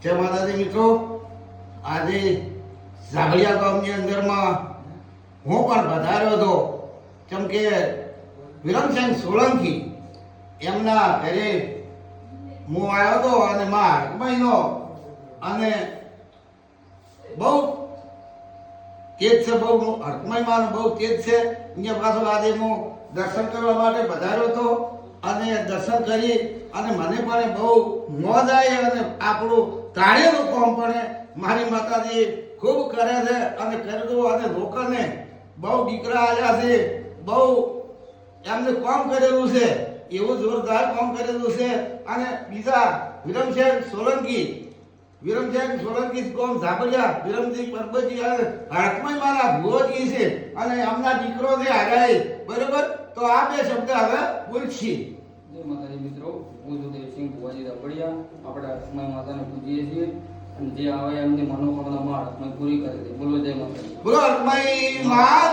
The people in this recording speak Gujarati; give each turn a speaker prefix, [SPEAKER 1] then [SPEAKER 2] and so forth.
[SPEAKER 1] જય માતાજી મિત્રો, આજે ઝાગડિયા ગામની અંદરમાં હું પણ પધાર્યો હતો. કેમ કે વિરમસિંહ સોલંકી એમના ઘરે હું આવ્યો હતો અને માં મહિનો અને બહુ તેજ છે, બહુ હરકમયમાં બહુ તેજ છે. અહીંયા પાછો આજે હું દર્શન કરવા માટે પધાર્યો હતો અને દર્શન કરી અને મને પણ બહુ મોજ આવી અને આપણું તાળીનું કામ પણ મારી માતાજી ખૂબ કરે છે અને કર્યું અને લોકોને બહુ દીકરા આવ્યા છે, બહુ એમને કામ કરેલું છે, એવું જોરદાર કામ કરેલું છે. અને બીજા વિરમસિંહ સોલંકી કોમ ઝાપડિયા વિરમસિંહ પરબતજી અને હરકમય મારા ભુવોજી છે અને એમના દીકરો છે આગાઈ. બરોબર, તો આ બે શબ્દ હવે બોલશી.
[SPEAKER 2] જય માતાજી મિત્રો, હું સુદેવસિંહ ભુવાજી ઝાપડિયા. આપણે હરકમય માતાને પૂજીએ છીએ અને જે આવે એમની મનોકામના માં હરકમય પૂરી કરે છે. બોલો જય માતાજી.
[SPEAKER 1] બોલો હરકમય માં.